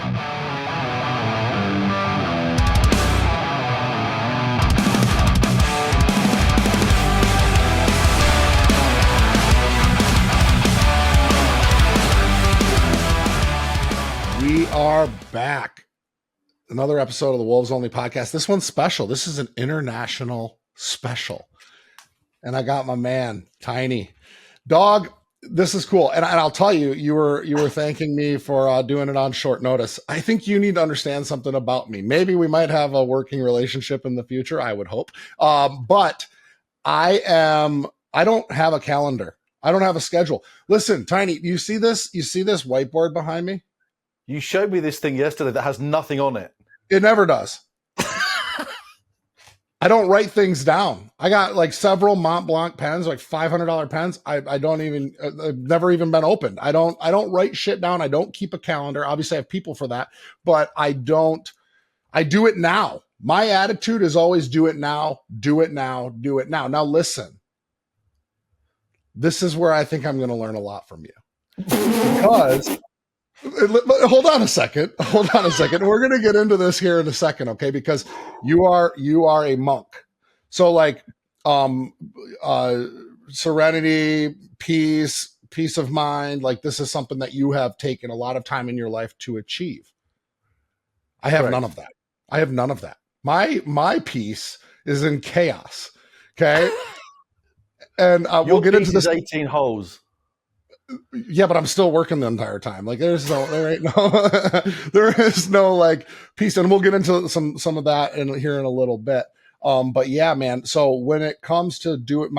We are back. Another episode of the Wolves Only podcast. This one's special. This is an international special. And I got my man, Tiny. Dog, this is cool. And I'll tell you, you were thanking me for doing it on short notice. I think you need to understand something about me. Maybe we might have a working relationship in the future. I would hope. But I don't have a calendar. I don't have a schedule. Listen, Tiny, you see this? You see this whiteboard behind me? You showed me this thing yesterday that has nothing on it. It never does. I don't write things down. I got like several Mont Blanc pens, like $500 pens. I don't even, I've never even been opened. I don't write shit down. I don't keep a calendar. Obviously I have people for that, but I do it now. My attitude is always do it now, do it now, do it now. Now listen, this is where I think I'm going to learn a lot from you because hold on a second. We're going to get into this here in a second. Okay. Because you are a monk. So like, serenity, peace of mind. Like this is something that you have taken a lot of time in your life to achieve. I have none of that. My peace is in chaos. Okay. And we'll get into this. 18 holes. Yeah, but I'm still working the entire time. Like there is no like peace. And we'll get into some of that here in a little bit. But yeah, man. So when it comes to do it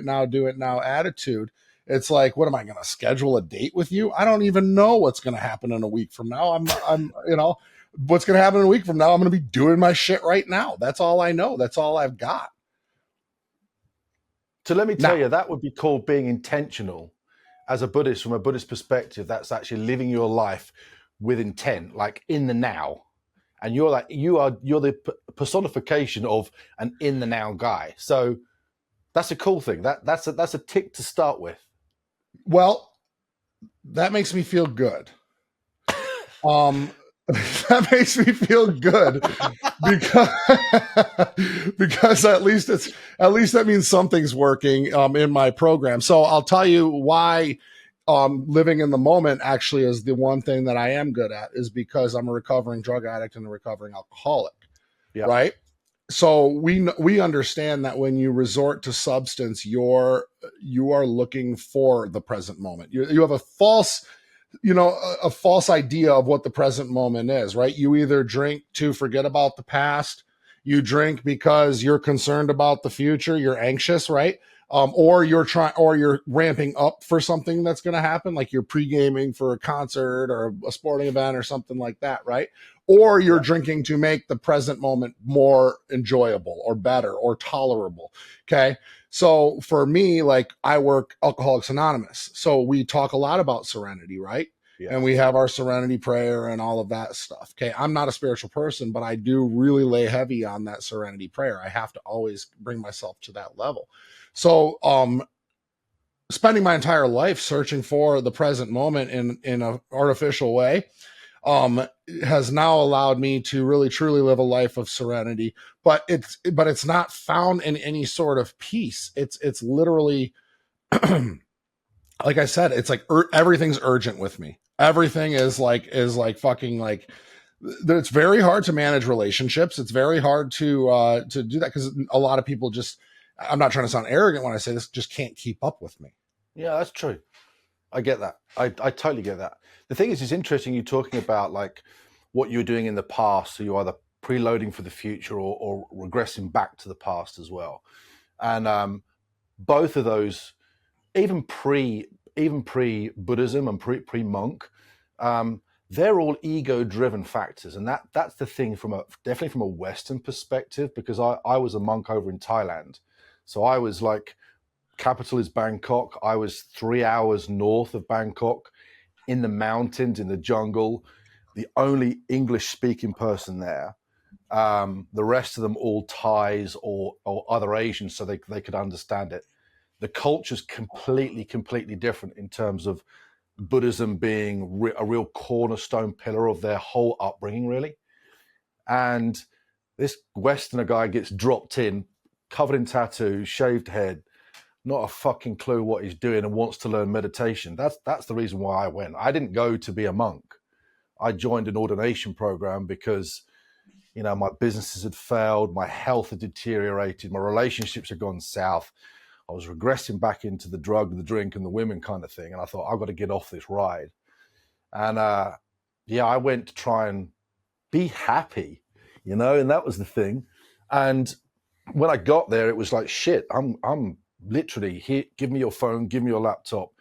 now attitude, it's like, what am I going to schedule a date with you? I don't even know what's going to happen in a week from now. What's going to happen in a week from now? I'm going to be doing my shit right now. That's all I know. That's all I've got. So let me tell you, that would be called being intentional. As a Buddhist, from a Buddhist perspective, that's actually living your life with intent, like in the now. And you're the personification of an in the now guy. So that's a cool thing. That's a tick to start with. Well, that makes me feel good. That makes me feel good because at least that means something's working in my program. So I'll tell you why living in the moment actually is the one thing that I am good at, is because I'm a recovering drug addict and a recovering alcoholic. Yep. Right. So we understand that when you resort to substance, you are looking for the present moment. You have a false idea of what the present moment is, right? You either drink to forget about the past, you drink because you're concerned about the future, you're anxious, right? Or you're ramping up for something that's going to happen, like you're pre-gaming for a concert or a sporting event or something like that, right? Or you're drinking to make the present moment more enjoyable or better or tolerable, okay? So for me, like I work Alcoholics Anonymous. So we talk a lot about serenity, right? Yeah. And we have our serenity prayer and all of that stuff. Okay. I'm not a spiritual person, but I do really lay heavy on that serenity prayer. I have to always bring myself to that level. So, spending my entire life searching for the present moment in an artificial way, has now allowed me to really truly live a life of serenity, but it's not found in any sort of peace. It's literally, like I said, it's like everything's urgent with me. Everything is like fucking like, it's very hard to manage relationships. It's very hard to do that because a lot of people just, I'm not trying to sound arrogant when I say this, just can't keep up with me. Yeah, that's true. I get that. I totally get that. The thing is, it's interesting you talking about like what you were doing in the past. So you're either preloading for the future or regressing back to the past as well. And both of those, even pre-Buddhism and pre-monk, they're all ego-driven factors. And that's the thing definitely from a Western perspective, because I was a monk over in Thailand. So I was like, capital is Bangkok. I was 3 hours north of Bangkok in the mountains, in the jungle, the only English speaking person there. The rest of them all Thais or other Asians, so they could understand it. The culture's completely different in terms of Buddhism being a real cornerstone pillar of their whole upbringing, really. And this Westerner guy gets dropped in, covered in tattoos, shaved head, not a fucking clue what he's doing, and wants to learn meditation. That's the reason why I went. I didn't go to be a monk. I joined an ordination program because, you know, my businesses had failed, my health had deteriorated, my relationships had gone south. I was regressing back into the drug, the drink, and the women kind of thing. And I thought, I've got to get off this ride. And yeah, I went to try and be happy, you know, and that was the thing. And when I got there, it was like, shit, I'm literally here. Give me your phone, give me your laptop,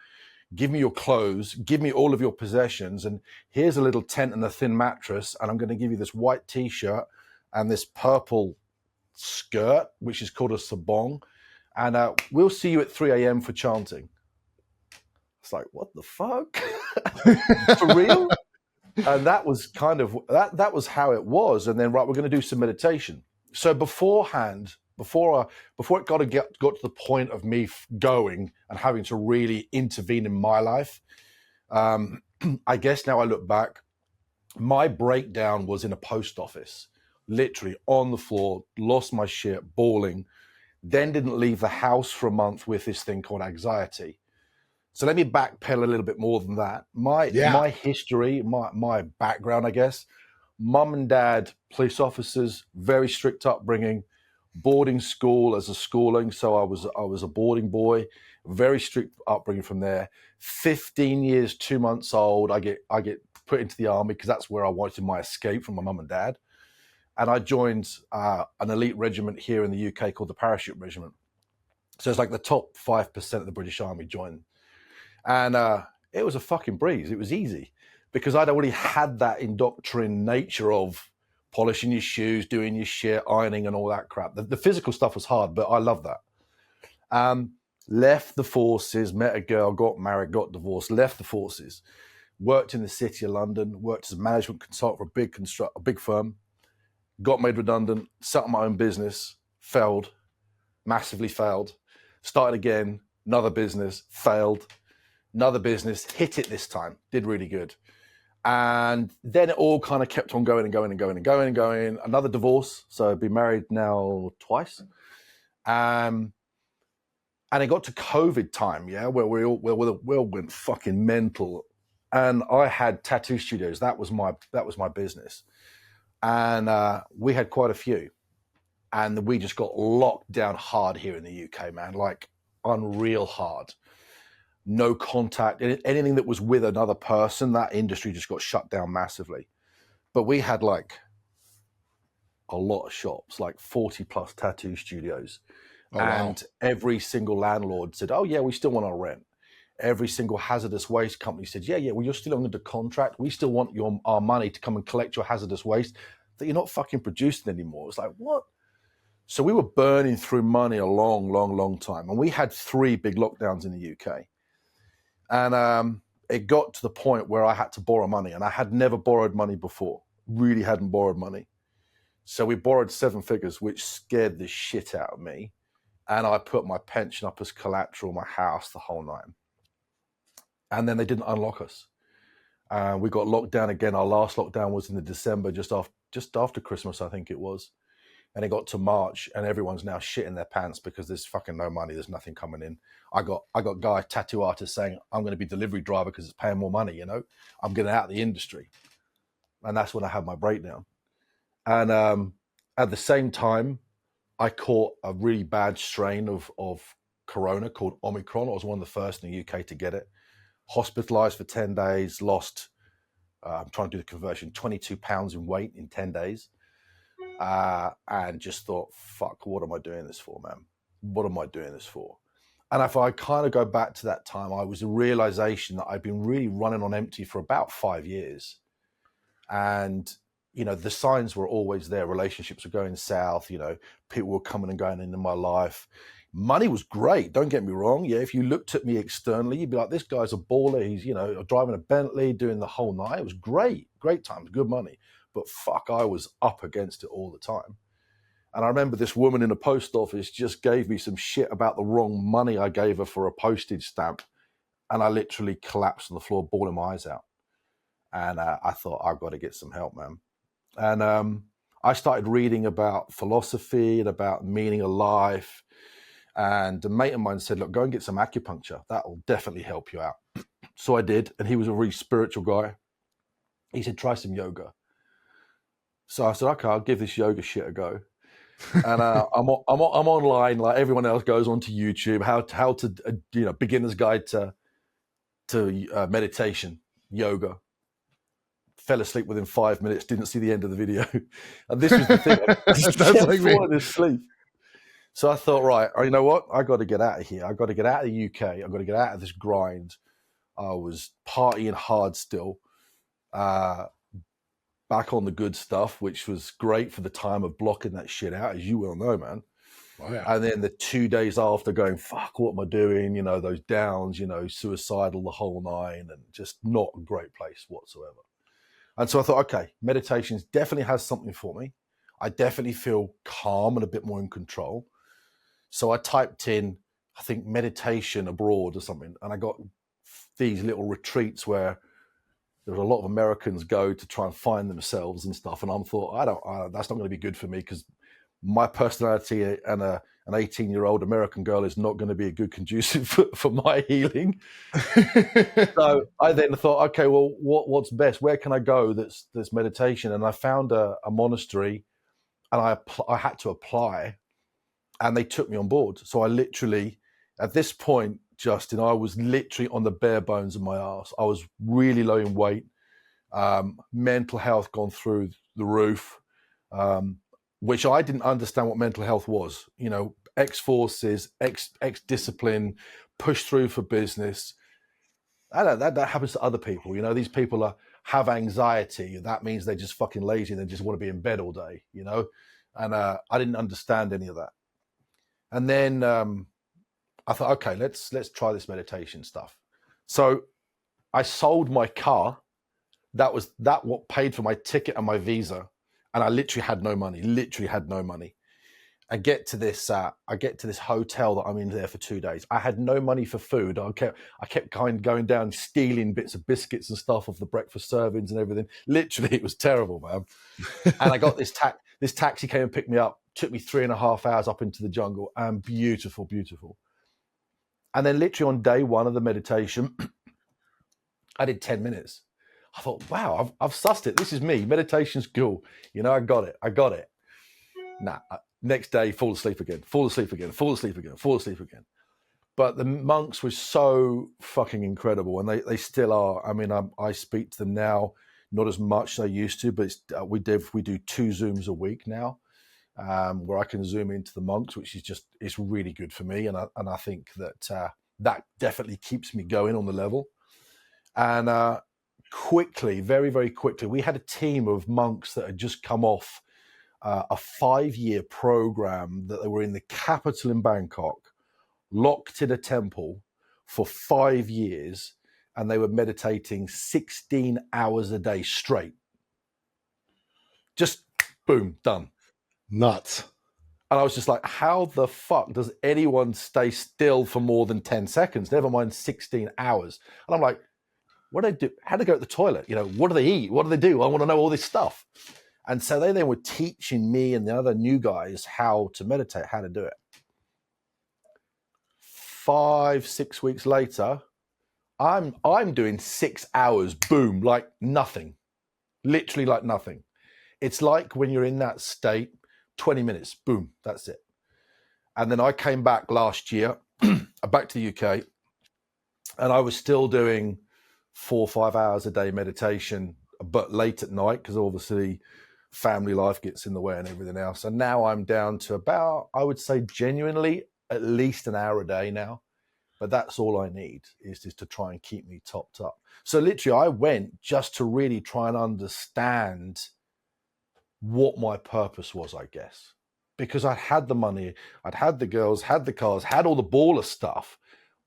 give me your clothes, give me all of your possessions. And here's a little tent and a thin mattress. And I'm going to give you this white t-shirt and this purple skirt, which is called a sabong. And we'll see you at 3 a.m. for chanting. It's like, what the fuck? For real? And that was kind of, that was how it was. And then, right, we're going to do some meditation. So beforehand, before it got to the point of me going and having to really intervene in my life, I guess now I look back, my breakdown was in a post office, literally on the floor, lost my shit, bawling, then didn't leave the house for a month with this thing called anxiety. So let me backpedal a little bit more than that. My history, my background, I guess, mum and dad, police officers, very strict upbringing, boarding school as a schooling. So I was a boarding boy, very strict upbringing from there. 15 years, 2 months old, I get put into the army because that's where I wanted my escape from my mum and dad. And I joined an elite regiment here in the UK called the Parachute Regiment. So it's like the top 5% of the British Army joined. And it was a fucking breeze. It was easy because I'd already had that indoctrined nature of polishing your shoes, doing your shit, ironing and all that crap. The physical stuff was hard, but I loved that. Left the forces, met a girl, got married, got divorced, left the forces, worked in the city of London, worked as a management consultant for a big firm, got made redundant, set up my own business, failed, massively failed, started again, another business, failed, another business, hit it this time, did really good. And then it all kind of kept on going and going and going and going and going. Another divorce. So I've been married now twice. And it got to COVID time, yeah, where we all went fucking mental. And I had tattoo studios. That was my business. And we had quite a few. And we just got locked down hard here in the UK, man, like unreal hard. No contact, anything that was with another person, that industry just got shut down massively. But we had like a lot of shops, like 40 plus tattoo studios. Oh, and wow. Every single landlord said, oh yeah, we still want our rent. Every single hazardous waste company said, yeah, well, you're still under contract. We still want our money to come and collect your hazardous waste that you're not fucking producing anymore. It's like, what? So we were burning through money a long time. And we had 3 big lockdowns in the UK. And it got to the point where I had to borrow money, and I had never borrowed money before, really hadn't borrowed money. So we borrowed 7 figures, which scared the shit out of me. And I put my pension up as collateral, my house, the whole nine. And then they didn't unlock us. We got locked down again. Our last lockdown was in the December, just after Christmas, I think it was. And it got to March, and everyone's now shitting their pants because there's fucking no money. There's nothing coming in. I got tattoo artists saying, I'm going to be delivery driver because it's paying more money, you know. I'm getting out of the industry. And that's when I had my breakdown. And at the same time, I caught a really bad strain of corona called Omicron. I was one of the first in the UK to get it. Hospitalized for 10 days, lost, I'm trying to do the conversion, 22 pounds in weight in 10 days. And just thought, fuck, what am I doing this for, man? What am I doing this for? And if I kind of go back to that time, I was a realization that I'd been really running on empty for about 5 years. And, you know, the signs were always there. Relationships were going south, you know, people were coming and going into my life. Money was great, don't get me wrong. Yeah, if you looked at me externally, you'd be like, this guy's a baller. He's, you know, driving a Bentley, doing the whole night. It was great times, good money. But fuck, I was up against it all the time. And I remember this woman in a post office just gave me some shit about the wrong money I gave her for a postage stamp. and I literally collapsed on the floor, bawling my eyes out. And I thought, I've got to get some help, man. And I started reading about philosophy and about meaning of life. And a mate of mine said, look, go and get some acupuncture. That will definitely help you out. So I did. And he was a really spiritual guy. He said, try some yoga. So I said, okay, I'll give this yoga shit a go. And I'm online like everyone else, goes onto YouTube, how to beginner's guide to meditation, yoga. Fell asleep within 5 minutes, didn't see the end of the video. And this was the thing, I just kept like falling asleep. So I thought, right, you know what? I got to get out of here. I got to get out of the UK. I got to get out of this grind. I was partying hard still. Back on the good stuff, which was great for the time of blocking that shit out, as you well know, man. Oh, yeah. And then the 2 days after going, fuck, what am I doing? You know, those downs, you know, suicidal, the whole nine, and just not a great place whatsoever. And so I thought, okay, meditation definitely has something for me. I definitely feel calm and a bit more in control. So I typed in, I think, meditation abroad or something, and I got these little retreats where there was a lot of Americans go to try and find themselves and stuff. And I thought, that's not going to be good for me, because my personality and an 18-year-old American girl is not going to be a good conducive for my healing. So I then thought, okay, well, what's best? Where can I go that's meditation? And I found a monastery, and I had to apply, and they took me on board. So I literally, at this point, Justin, I was literally on the bare bones of my ass. I was really low in weight, mental health gone through the roof, which I didn't understand what mental health was. You know, ex-forces, ex-discipline, push through for business. I don't know, that happens to other people. You know, these people have anxiety. That means they're just fucking lazy and they just want to be in bed all day, you know? And I didn't understand any of that. And then I thought, okay, let's try this meditation stuff. So I sold my car. That what paid for my ticket and my visa. And I literally had no money. I get to this hotel that I'm in there for 2 days. I had no money for food. I kept going down, stealing bits of biscuits and stuff off the breakfast servings and everything. Literally, it was terrible, man. And I got this taxi came and picked me up, took me 3.5 hours up into the jungle, and beautiful, beautiful. And then literally on day one of the meditation, I did 10 minutes. I thought, wow, I've sussed it. This is me. Meditation's cool. You know, I got it. Nah, next day, fall asleep again. But the monks were so fucking incredible, and they still are. I mean, I speak to them now, not as much as I used to, but we do 2 Zooms a week now, where I can zoom into the monks, which is it's really good for me, and I think that that definitely keeps me going on the level. And quickly, very, very quickly, we had a team of monks that had just come off a 5-year program that they were in the capital in Bangkok, locked in a temple for 5 years, and they were meditating 16 hours a day straight. Just boom, done. Nuts. And I was just like, how the fuck does anyone stay still for more than 10 seconds? Never mind 16 hours. And I'm like, what do they do? How do they go to the toilet? You know, what do they eat? What do they do? I want to know all this stuff. And so they were teaching me and the other new guys how to meditate, how to do it. 5-6 weeks later, I'm doing 6 hours, boom, like nothing. Literally like nothing. It's like when you're in that state, 20 minutes, boom, that's it. And then I came back last year, back to the UK, and I was still doing 4 or 5 hours a day meditation, but late at night, because obviously family life gets in the way and everything else. And now I'm down to about, I would say genuinely, at least an hour a day now. But that's all I need is to try and keep me topped up. So literally I went just to really try and understand what my purpose was, I guess. Because I had the money, I'd had the girls, had the cars, had all the baller stuff.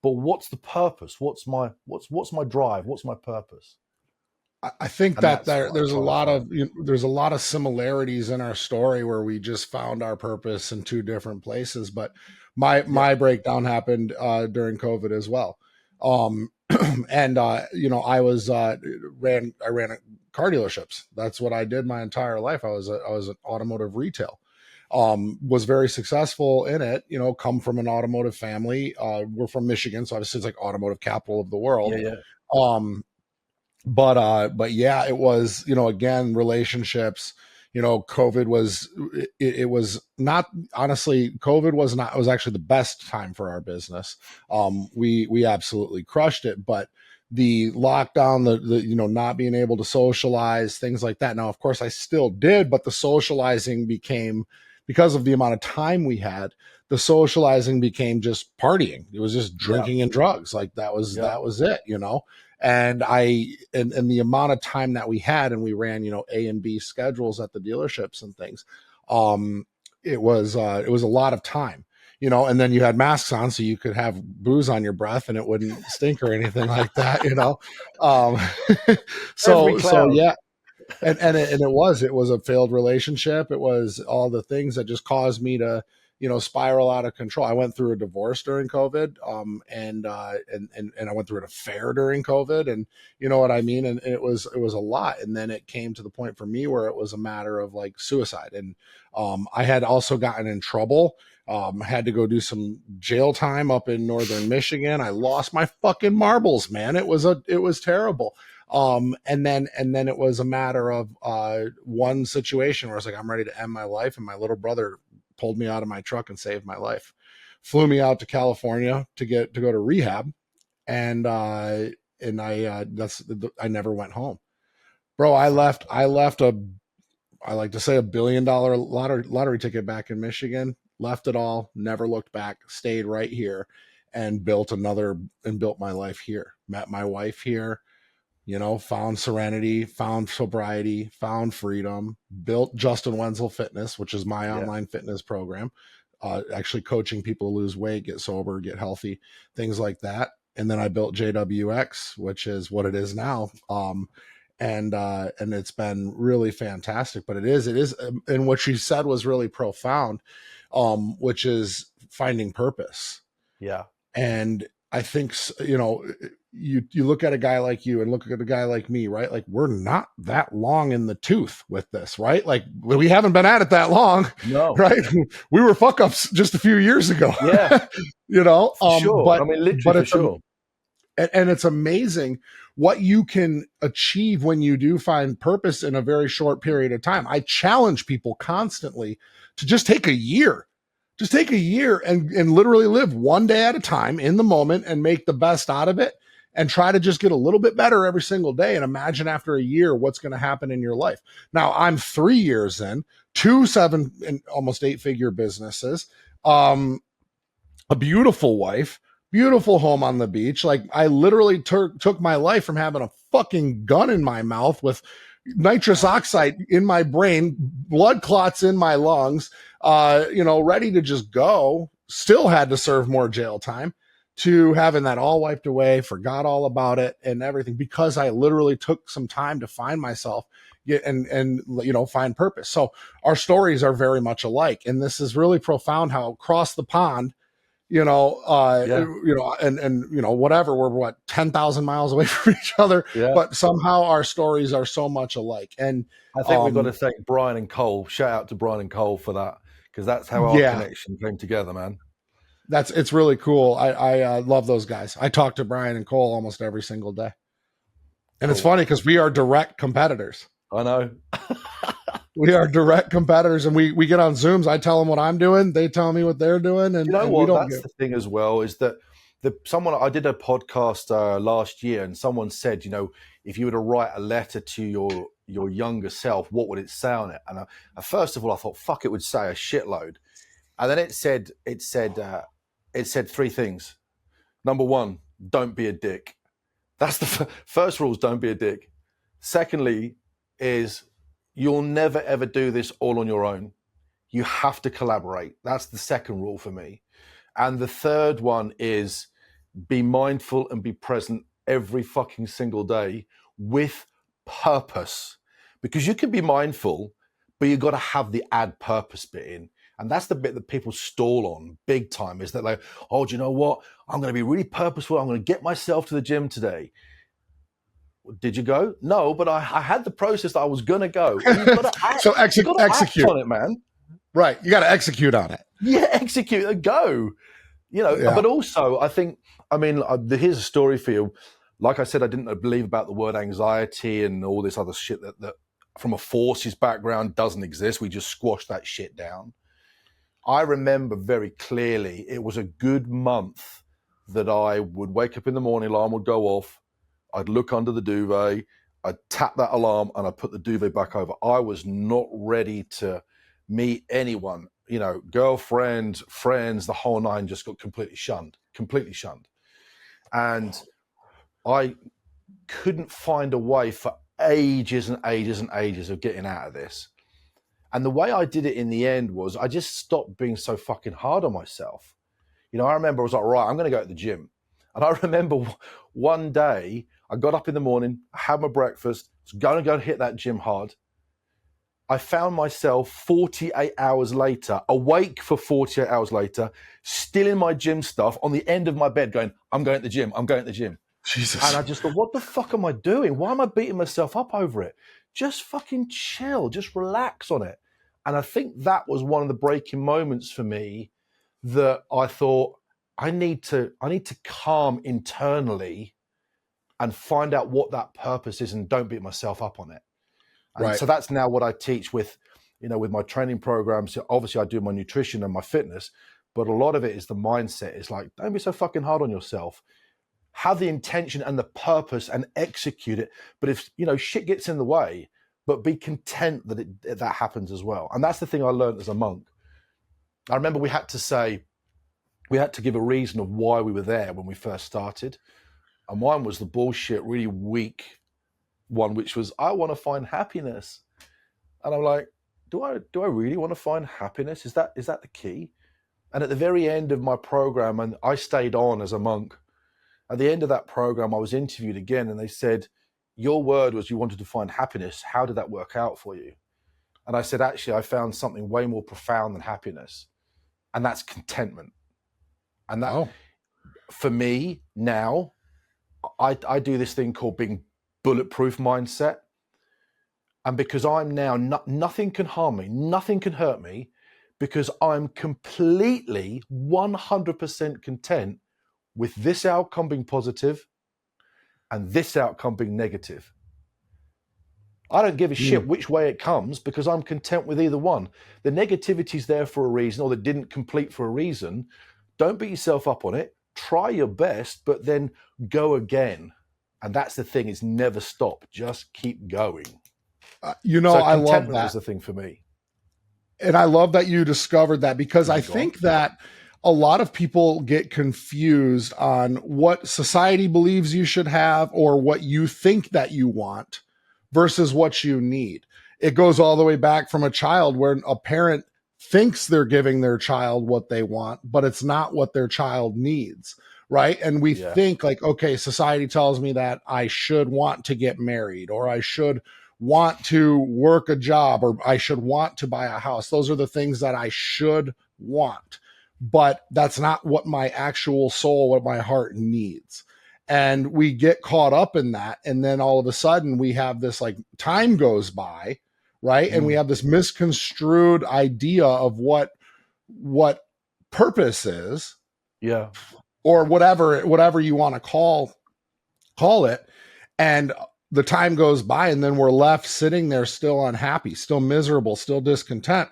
But what's the purpose? What's my drive? What's my purpose? I think that there's a lot of similarities in our story where we just found our purpose in 2 different places. But my breakdown happened during COVID as well. And I was ran car dealerships. That's what I did my entire life. I was an automotive retail. Was very successful in it. Come from an automotive family. We're from Michigan, so obviously it's like automotive capital of the world. Yeah, yeah, Um, but yeah, it was, again, relationships. COVID was, it was not, honestly, COVID was not, it was actually the best time for our business. We absolutely crushed it, but the lockdown, the not being able to socialize, things like that. Now, of course, I still did, but the socializing became, because of the amount of time we had, the socializing became just partying. It was just yeah, drinking and drugs. Like that was yeah, it. And the amount of time that we had, and we ran A and B schedules at the dealerships and things. It was a lot of time, and then you had masks on so you could have booze on your breath and it wouldn't stink or anything like that. um every so cloud. yeah. And it was a failed relationship. It was all the things that just caused me to spiral out of control. I went through a divorce during COVID, and I went through an affair during COVID, and you know what I mean. And it was a lot. And then it came to the point for me where it was a matter of like suicide. And I had also gotten in trouble. Had to go do some jail time up in northern Michigan. I lost my fucking marbles, man. It was terrible. And then it was a matter of one situation where I was like, I'm ready to end my life, and my little brother pulled me out of my truck and saved my life. Flew me out to California to go to rehab, and I never went home, bro. I left I like to say $1 billion lottery ticket back in Michigan. Left it all, never looked back, stayed right here, and built my life here. Met my wife here, found serenity, found sobriety, found freedom, built Justin Wenzel Fitness, which is my Yeah, online fitness program, actually coaching people to lose weight, get sober, get healthy, things like that. And then I built JWX, which is what it is now. And it's been really fantastic. But it is, and what she said was really profound, which is finding purpose. yeah, And I think, you look at a guy like you and look at a guy like me, right? Like we're not that long in the tooth with this, right? Like we haven't been at it that long, no, right? We were fuck ups just a few years ago, yeah, you know. for sure. I But mean, literally but for it's sure. and it's amazing what you can achieve when you do find purpose in a very short period of time. I challenge people constantly to just take a year and literally live one day at a time in the moment and make the best out of it, and try to just get a little bit better every single day, and imagine after a year what's going to happen in your life. Now I'm 3 years in, two 7 and almost 8-figure businesses, um, a beautiful wife, beautiful home on the beach. Like I literally took my life from having a fucking gun in my mouth with nitrous oxide in my brain, blood clots in my lungs, ready to just go. Still had to serve more jail time, to having that all wiped away, forgot all about it and everything, because I literally took some time to find myself, and find purpose. So our stories are very much alike, and this is really profound how across the pond, Yeah, whatever, we're what, 10,000 miles away from each other, yeah. but somehow our stories are so much alike. And I think we've got to um, thank Brian and Cole. Shout out to Brian and Cole for that, because that's how our yeah, connection came together, man. it's really cool. I love those guys. I talk to Brian and Cole almost every single day. And it's Cool. funny because we are direct competitors. I know. We are direct competitors, and we get on Zooms. I tell them what I'm doing. They tell me what they're doing, You and, know and we what? don't That's get. the thing as well, is that someone, I did a podcast last year, and someone said, if you were to write a letter to your younger self, what would it say on it? And first of all, I thought, fuck, it would say a shitload. And then it said 3 things. Number 1, don't be a dick. That's the first rule, is don't be a dick. Secondly, is you'll never ever do this all on your own. You have to collaborate. That's the second rule for me. And the third one is be mindful and be present every fucking single day with purpose. Because you can be mindful, but you've got to have the add purpose bit in. And that's the bit that people stall on big time, is that like, oh, do you know what? I'm going to be really purposeful. I'm going to get myself to the gym today. Did you go? No, but I had the process that I was going to go. You've got to act, So you got to act execute. on it, man. Right. You got to execute on it. Yeah, execute and go. But also I think, here's a story for you. Like I said, I didn't believe about the word anxiety and all this other shit that from a forces background doesn't exist. We just squash that shit down. I remember very clearly it was a good month that I would wake up in the morning, alarm would go off, I'd look under the duvet, I'd tap that alarm and I'd put the duvet back over. I was not ready to meet anyone, girlfriend, friends, the whole nine, just got completely shunned. And I couldn't find a way for ages and ages and ages of getting out of this. And the way I did it in the end was I just stopped being so fucking hard on myself. I remember I was like, right, I'm going to go to the gym. And I remember one day I got up in the morning, I had my breakfast, was going to go and hit that gym hard. I found myself 48 hours later, awake for 48 hours later, still in my gym stuff on the end of my bed going, I'm going to the gym. Jesus. And I just thought, what the fuck am I doing? Why am I beating myself up over it? Just fucking chill, just relax on it. And I think that was one of the breaking moments for me, that I thought I need to calm internally and find out what that purpose is and don't beat myself up on it. And Right. so that's now what I teach with my training programs. Obviously I do my nutrition and my fitness, but a lot of it is the mindset. It's like, don't be so fucking hard on yourself. Have the intention and the purpose and execute it. But if, shit gets in the way, but be content that that happens as well. And that's the thing I learned as a monk. I remember we had to give a reason of why we were there when we first started. And mine was the bullshit, really weak one, which was, I want to find happiness. And I'm like, do I really want to find happiness? Is that the key? And at the very end of my program, and I stayed on as a monk, at the end of that program, I was interviewed again, and they said, your word was you wanted to find happiness. How did that work out for you? And I said, actually, I found something way more profound than happiness. And that's contentment. And that, for me now, I do this thing called being bulletproof mindset. And because I'm now, nothing can harm me, nothing can hurt me, because I'm completely 100% content with this outcome being positive and this outcome being negative. I don't give a shit which way it comes, because I'm content with either one. The negativity's there for a reason, or that didn't complete for a reason. Don't beat yourself up on it. Try your best, but then go again. And that's the thing, is never stop. Just keep going. So I love that. Was the thing for me. And I love that you discovered that, because I think that a lot of people get confused on what society believes you should have or what you think that you want versus what you need. It goes all the way back from a child, where a parent thinks they're giving their child what they want, but it's not what their child needs. Right. And we think like, okay, society tells me that I should want to get married, or I should want to work a job, or I should want to buy a house. Those are the things that I should want, but that's not what my actual soul, what my heart needs. And we get caught up in that. And then all of a sudden we have this, like, time goes by, right? And we have this misconstrued idea of what purpose is. Yeah. Or whatever you want to call it. And the time goes by, and then we're left sitting there still unhappy, still miserable, still discontent,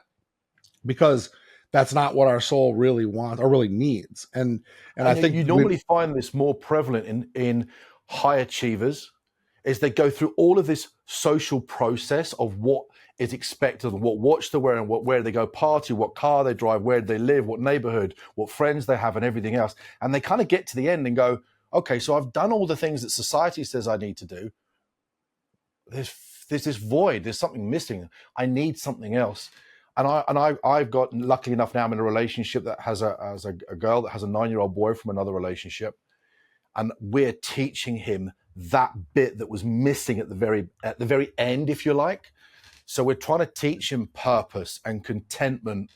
because that's not what our soul really wants or really needs. And I think you normally find this more prevalent in high achievers, is they go through all of this social process of what is expected of them, what watch they're wearing, where they go party, what car they drive, where they live, what neighborhood, what friends they have, and everything else. And they kind of get to the end and go, okay, so I've done all the things that society says I need to do. There's this void. There's something missing. I need something else. And I've got, luckily enough, now I'm in a relationship that has a girl that has a 9-year-old boy from another relationship, and we're teaching him that bit that was missing at the very end, if you like. So we're trying to teach him purpose and contentment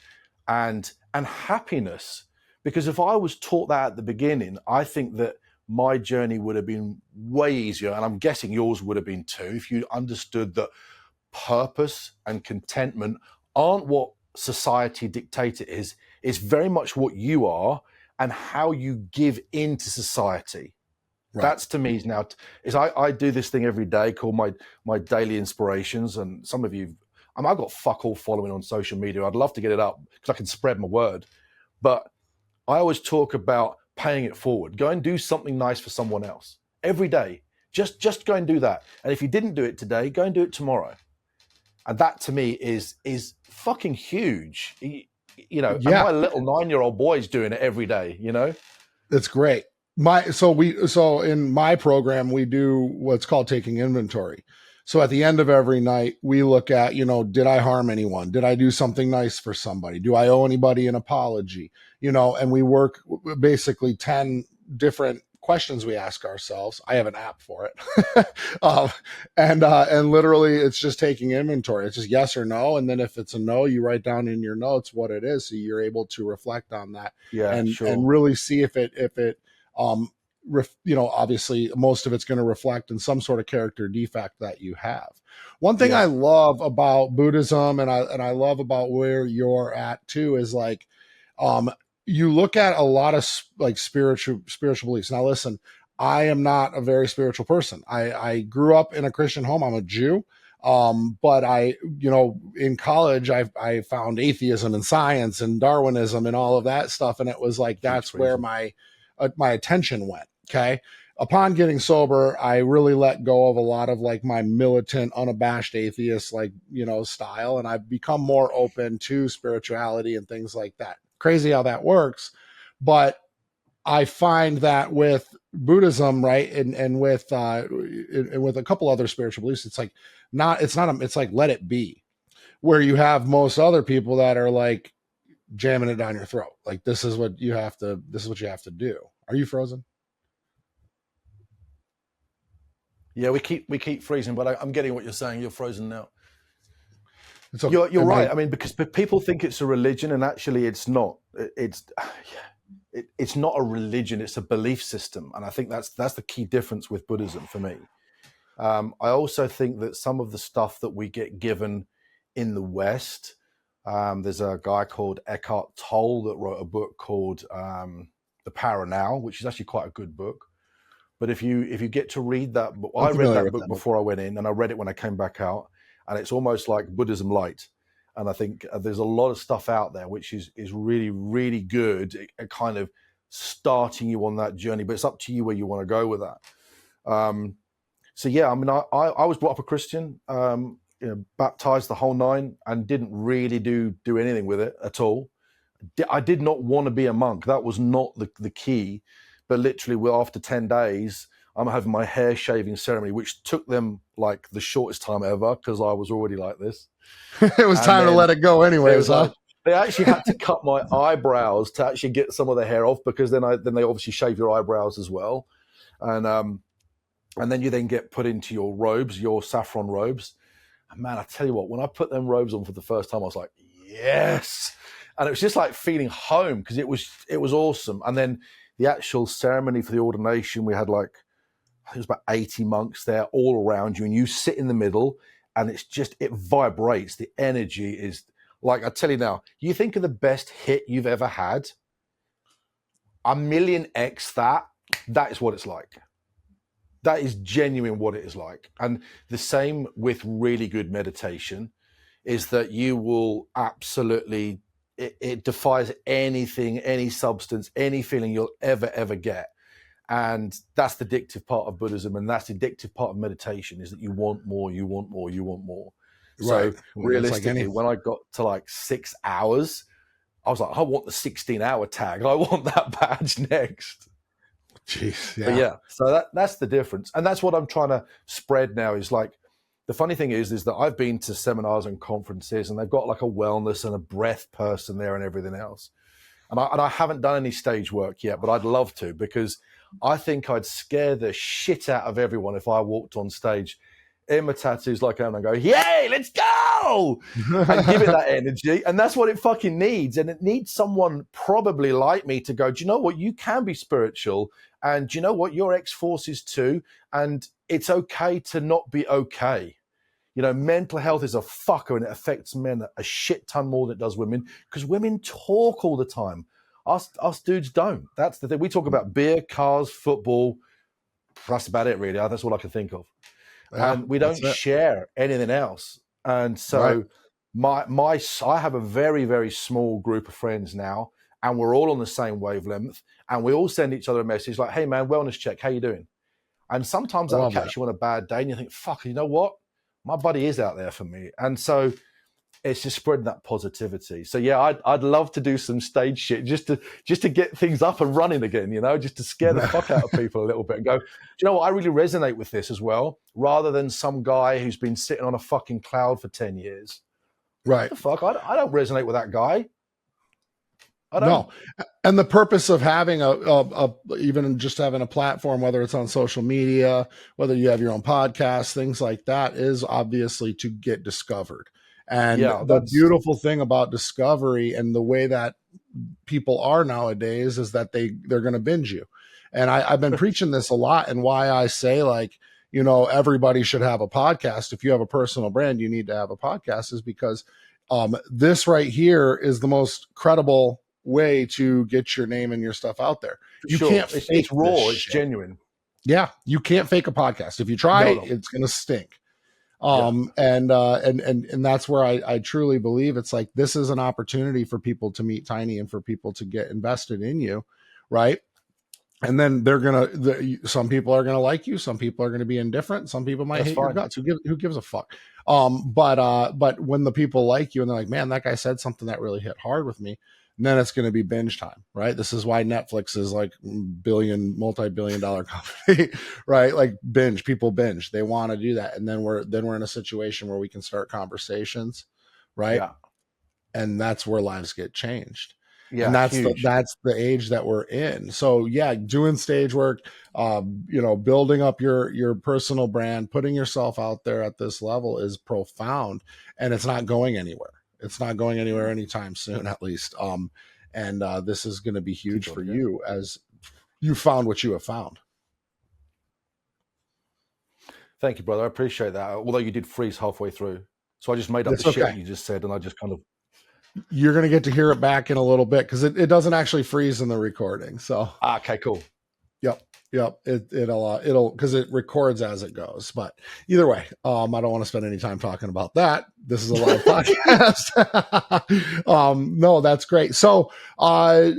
and happiness. Because if I was taught that at the beginning, I think that my journey would have been way easier, and I'm guessing yours would have been too, if you understood that purpose and contentment aren't what society dictates it is. It's very much what you are and how you give into society. Right. That's to me now is I do this thing every day called my daily inspirations, and some of you, I've got fuck all following on social media. I'd love to get it up because I can spread my word, but I always talk about paying it forward. Go and do something nice for someone else every day. Just go and do that. And if you didn't do it today, go and do it tomorrow. And that to me is fucking huge. You know, yeah. And my little 9-year-old boy's doing it every day, you know? That's great. So in my program, we do what's called taking inventory. So at the end of every night, we look at, did I harm anyone? Did I do something nice for somebody? Do I owe anybody an apology? And we work basically 10 different questions we ask ourselves. I have an app for it. And literally it's just taking inventory. It's just yes or no. And then if it's a no, you write down in your notes what it is. So you're able to reflect on that and really see if it obviously most of it's going to reflect in some sort of character defect that you have. One thing I love about Buddhism and I love about where you're at too is like, you look at a lot of like spiritual beliefs. Now, listen, I am not a very spiritual person. I grew up in a Christian home. I'm a Jew. But in college, I found atheism and science and Darwinism and all of that stuff. And it was like, that's where my attention went. Okay. Upon getting sober, I really let go of a lot of like my militant, unabashed atheist, style. And I've become more open to spirituality and things like that. Crazy how that works. But I find that with Buddhism, right, and with a couple other spiritual beliefs, it's like it's like let it be, where you have most other people that are like jamming it down your throat, like this is what you have to do. Are you frozen? Yeah, we keep freezing, but I'm getting what you're saying. You're frozen now. So, you're right. I mean, because people think it's a religion, and actually, it's not. It's not a religion. It's a belief system, and I think that's the key difference with Buddhism for me. I also think that some of the stuff that we get given in the West, there's a guy called Eckhart Tolle that wrote a book called The Power of Now, which is actually quite a good book. But if you get to read that book, I read that book before I went in, and I read it when I came back out, and it's almost like Buddhism light. And I think there's a lot of stuff out there which is really, really good at kind of starting you on that journey. But it's up to you where you want to go with that. So yeah, I mean, I was brought up a Christian, baptized the whole nine, and didn't really do anything with it at all. I did not want to be a monk. That was not the key. But literally, after 10 days, I'm having my hair shaving ceremony, which took them like the shortest time ever because I was already like this. It was time to let it go anyways, huh? They actually had to cut my eyebrows to actually get some of the hair off, because then they obviously shave your eyebrows as well. And then you then get put into your robes, your saffron robes. And man, I tell you what, when I put them robes on for the first time, I was like, yes. And it was just like feeling home, because it was awesome. And then the actual ceremony for the ordination, we had like, I think it was about 80 monks there all around you, and you sit in the middle, and it vibrates. The energy is like, I tell you now, you think of the best hit you've ever had, 1,000,000x that is what it's like. That is genuine what it is like. And the same with really good meditation is that you will absolutely, it defies anything, any substance, any feeling you'll ever get. And that's the addictive part of Buddhism, and that's the addictive part of meditation, is that you want more, you want more, you want more. Right. So realistically, when I got to like 6 hours, I was like, I want the 16-hour tag. I want that badge next. Jeez, yeah. But yeah, so that's the difference. And that's what I'm trying to spread now, is like, the funny thing is that I've been to seminars and conferences, and they've got like a wellness and a breath person there and everything else. And I haven't done any stage work yet, but I'd love to, because I think I'd scare the shit out of everyone if I walked on stage in my tattoos like I am and go, yay, let's go! And give it that energy. And that's what it fucking needs. And it needs someone probably like me to go, do you know what? You can be spiritual. And do you know what? You're ex-forces too. And it's okay to not be okay. You know, mental health is a fucker and it affects men a shit ton more than it does women because women talk all the time. Us dudes don't. That's the thing. We talk about beer, cars, football. That's about it, really. That's all I can think of. Yeah, and we don't share anything else. And so I have a very, very small group of friends now, and we're all on the same wavelength, and we all send each other a message like, hey, man, wellness check. How you doing? And sometimes that'll catch you on a bad day and you think, fuck, you know what? My buddy is out there for me. And so it's just spreading that positivity. So yeah, I'd love to do some stage shit just to get things up and running again, you know, just to scare the fuck out of people a little bit and go, do you know what? I really resonate with this as well, rather than some guy who's been sitting on a fucking cloud for 10 years. Right. What the fuck? I don't resonate with that guy. I don't. No. And the purpose of having even just having a platform, whether it's on social media, whether you have your own podcast, things like that, is obviously to get discovered. And the beautiful thing about discovery and the way that people are nowadays is that they're going to binge you. And I've been preaching this a lot, and why I say, like, you know, everybody should have a podcast. If you have a personal brand, you need to have a podcast, is because this right here is the most credible way to get your name and your stuff out there. You can't fake it's raw, it's genuine. Yeah, you can't fake a podcast. If you try, it's going to stink. And that's where I truly believe it's like, this is an opportunity for people to meet Tiny and for people to get invested in you, right? And then some people are gonna like you, some people are gonna be indifferent, some people might hate your guts. Who gives a fuck? But when the people like you and they're like, man, that guy said something that really hit hard with me, and then it's going to be binge time, right? This is why Netflix is like multi-billion-dollar company, right? Like people binge. They want to do that. And then we're in a situation where we can start conversations, right? Yeah. And that's where lives get changed. Yeah. And that's the age that we're in. So yeah, doing stage work, you know, building up your personal brand, putting yourself out there at this level is profound, and it's not going anywhere. It's not going anywhere anytime soon, at least. And this is going to be huge for you as you found what you have found. Thank you, brother. I appreciate that. Although you did freeze halfway through. So I just made up the shit you just said, and I just kind of... You're going to get to hear it back in a little bit, because it doesn't actually freeze in the recording. So okay, cool. Yep. It'll because it records as it goes. But either way, I don't want to spend any time talking about that. This is a live podcast. No, that's great. So right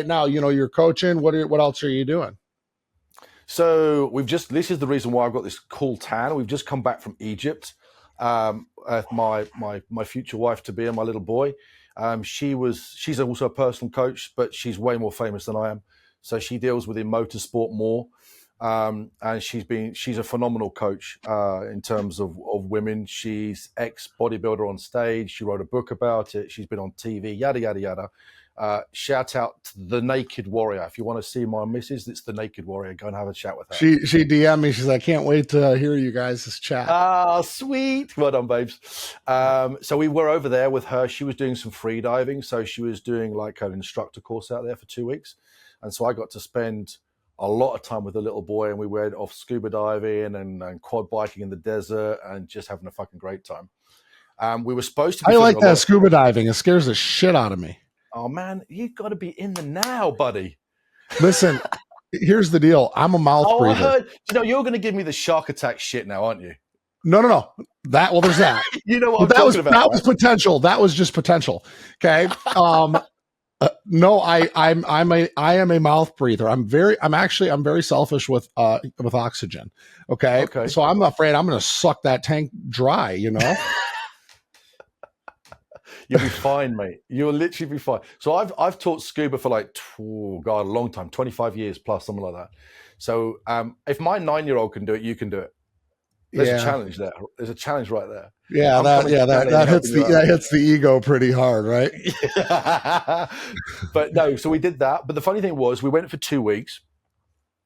now, you know, you're coaching. What else are you doing? So this is the reason why I've got this cool tan. We've just come back from Egypt. My future wife to be and my little boy. She's also a personal coach, but she's way more famous than I am. So she deals within motorsport more. And she's a phenomenal coach in terms of women. She's ex-bodybuilder on stage. She wrote a book about it. She's been on TV, yada, yada, yada. Shout out to The Naked Warrior. If you want to see my missus, it's The Naked Warrior. Go and have a chat with her. She DM'd me. She's like, I can't wait to hear you guys' chat. Ah, sweet. Well done, babes. So we were over there with her. She was doing some free diving. So she was doing like an instructor course out there for 2 weeks. And so I got to spend a lot of time with the little boy, and we went off scuba diving and quad biking in the desert and just having a fucking great time. We were supposed to be... I like that scuba diving. It scares the shit out of me. Oh, man, you got to be in the now, buddy. Listen, here's the deal. I'm a mouth breather. I heard, you're going to give me the shark attack shit now, aren't you? No. There's that. You know what I'm talking about. That was potential. That was just potential. Okay. No, I am a mouth breather. I'm very selfish with oxygen. Okay. So I'm afraid I'm going to suck that tank dry, you know? You'll be fine, mate. You'll literally be fine. So I've taught scuba for like, a long time, 25 years plus, something like that. So if my 9-year-old can do it, you can do it. There's a challenge there. There's a challenge right there. Yeah, that hits the ego pretty hard, right? But no, so we did that. But the funny thing was, we went for 2 weeks.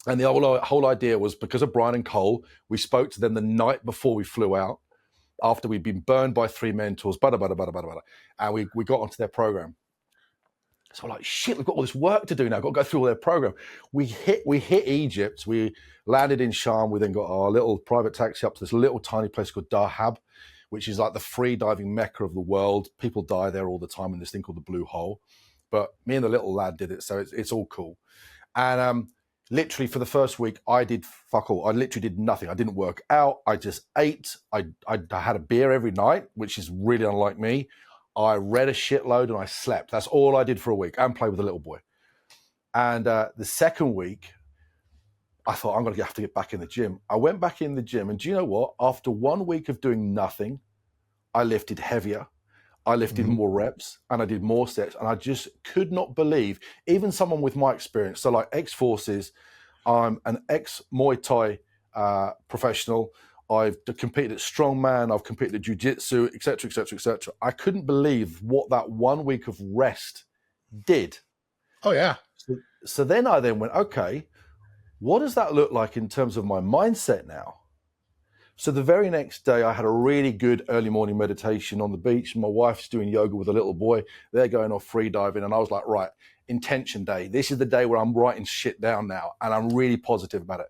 And the whole idea was because of Brian and Cole, we spoke to them the night before we flew out, after we'd been burned by 3 mentors, and we got onto their program. So we're like, shit, we've got all this work to do now. Got to go through all their program. We hit Egypt. We landed in Sharm. We then got our little private taxi up to this little tiny place called Dahab, which is like the free diving mecca of the world. People die there all the time in this thing called the Blue Hole. But me and the little lad did it, so it's all cool. And literally for the first week, I did fuck all. I literally did nothing. I didn't work out. I just ate. I had a beer every night, which is really unlike me. I read a shitload and I slept. That's all I did for a week, and play with a little boy. And the second week, I thought, I'm going to have to get back in the gym. I went back in the gym, and do you know what? After 1 week of doing nothing, I lifted heavier. I lifted more reps, and I did more sets, and I just could not believe, even someone with my experience, so like ex-forces, I'm an ex-Muay Thai professional, I've competed at strongman, I've competed at jiu-jitsu, etc., etc., etc. I couldn't believe what that 1 week of rest did. Oh, yeah. So then I went, okay, what does that look like in terms of my mindset now? So the very next day, I had a really good early morning meditation on the beach. My wife's doing yoga with a little boy. They're going off free diving. And I was like, right, intention day. This is the day where I'm writing shit down now. And I'm really positive about it.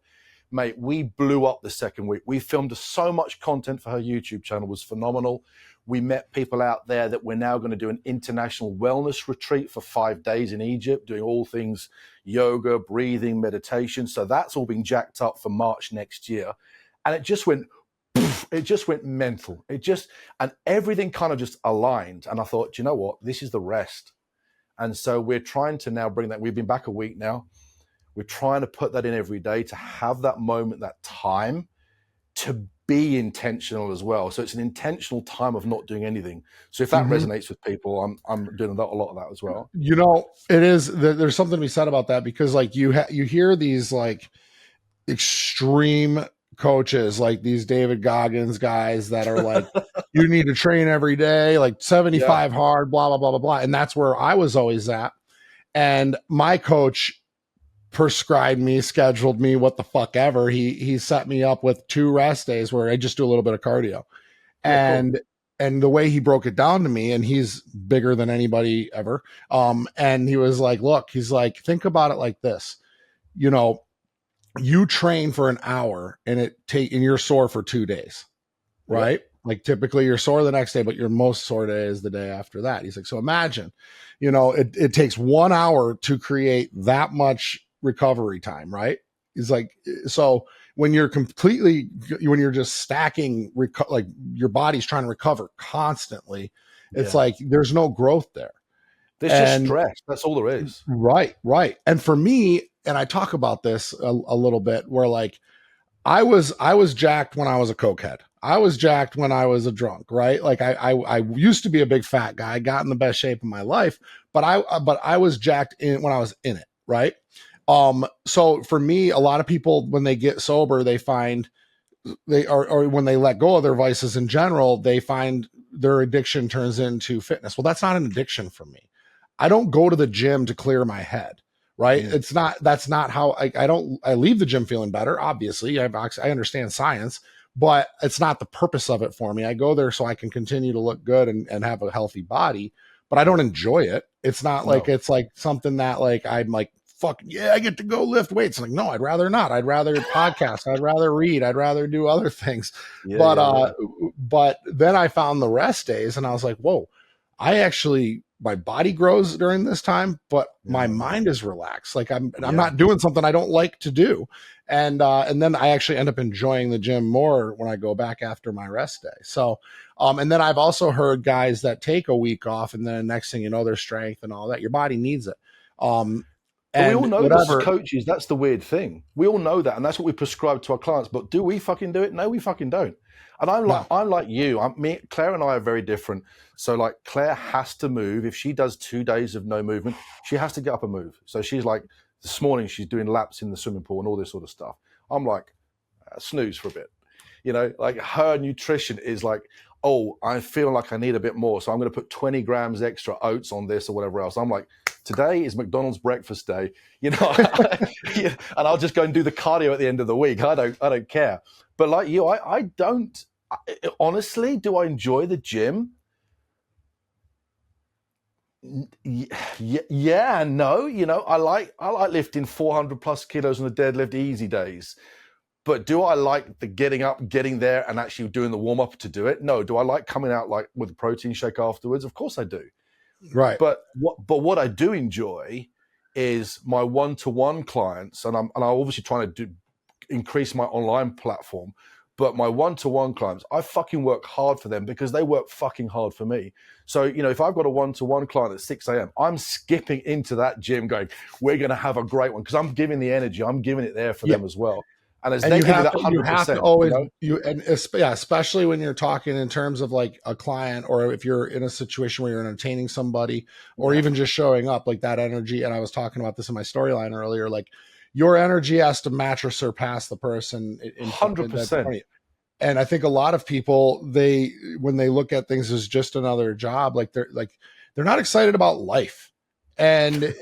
Mate, we blew up the second week. We filmed so much content for her YouTube channel. It was phenomenal. We met people out there that we're now going to do an international wellness retreat for 5 days in Egypt, doing all things yoga, breathing, meditation. So that's all been jacked up for March next year. And it just went mental. And everything kind of just aligned. And I thought, you know what? This is the rest. And so we're trying to now bring that. We've been back a week now. We're trying to put that in every day, to have that moment, that time, to be intentional as well. So it's an intentional time of not doing anything. So if that resonates with people, I'm doing a lot of that as well. You know, it is. There's something to be said about that, because like you hear these like extreme coaches, like these David Goggins guys that are like, you need to train every day, like 75 hard, blah, blah, blah, blah, blah. And that's where I was always at. And my coach prescribed me, scheduled me, what the fuck ever. He set me up with 2 rest days where I just do a little bit of cardio. And the way he broke it down to me, and he's bigger than anybody ever. And he was like, look, he's like, think about it like this. You know, you train for an hour and you're sore for 2 days, right? Yep. Like typically you're sore the next day, but your most sore day is the day after that. He's like, so imagine, you know, it takes 1 hour to create that much recovery time, right? He's like, so when you're just stacking, like your body's trying to recover constantly, it's like there's no growth there. There's just stress. That's all there is. Right. And for me, and I talk about this a little bit, where like I was jacked when I was a cokehead. I was jacked when I was a drunk, right? Like I used to be a big fat guy, got in the best shape of my life, but I was jacked when I was in it, right? So for me, a lot of people, when they get sober, they find or when they let go of their vices in general, they find their addiction turns into fitness. Well, that's not an addiction for me. I don't go to the gym to clear my head, right? Yeah. That's not how I leave the gym feeling better. Obviously I understand science, but it's not the purpose of it for me. I go there so I can continue to look good and have a healthy body, but I don't enjoy it. It's not like, it's like something that like, I'm like, fuck yeah, I get to go lift weights. Like, no, I'd rather not. I'd rather podcast. I'd rather read. I'd rather do other things. But then I found the rest days and I was like, whoa, my body grows during this time, but my mind is relaxed. Like I'm not doing something I don't like to do. And then I actually end up enjoying the gym more when I go back after my rest day. So, and then I've also heard guys that take a week off and then next thing you know, their strength and all that, your body needs it. And we all know this as coaches. That's the weird thing. We all know that, and that's what we prescribe to our clients. But do we fucking do it? No, we fucking don't. And I'm like you. Claire and I are very different. So like Claire has to move. If she does 2 days of no movement, she has to get up and move. So she's like, this morning she's doing laps in the swimming pool and all this sort of stuff. I'm like, snooze for a bit. You know, like her nutrition is like, oh, I feel like I need a bit more. So I'm going to put 20 grams extra oats on this or whatever else. I'm like, today is McDonald's breakfast day, you know, yeah, and I'll just go and do the cardio at the end of the week. I don't care. But like you, I don't, honestly, do I enjoy the gym? Yeah, no, you know, I like lifting 400 plus kilos on a deadlift easy days. But do I like the getting up, getting there, and actually doing the warm up to do it? No. Do I like coming out like with a protein shake afterwards? Of course I do. Right. But what I do enjoy is my one-to-one clients, and I'm obviously trying to increase my online platform. But my one-to-one clients, I fucking work hard for them because they work fucking hard for me. So, you know, if I've got a one-to-one client at 6 a.m., I'm skipping into that gym going, we're going to have a great one, because I'm giving the energy, I'm giving it there for them as well. And as And they give me that you have 100%, to always, you know? yeah, especially when you're talking in terms of like a client, or if you're in a situation where you're entertaining somebody, or even just showing up, like that energy. And I was talking about this in my storyline earlier, like your energy has to match or surpass the person in front of 100%. you. And I think a lot of people, when they look at things as just another job, they're not excited about life. And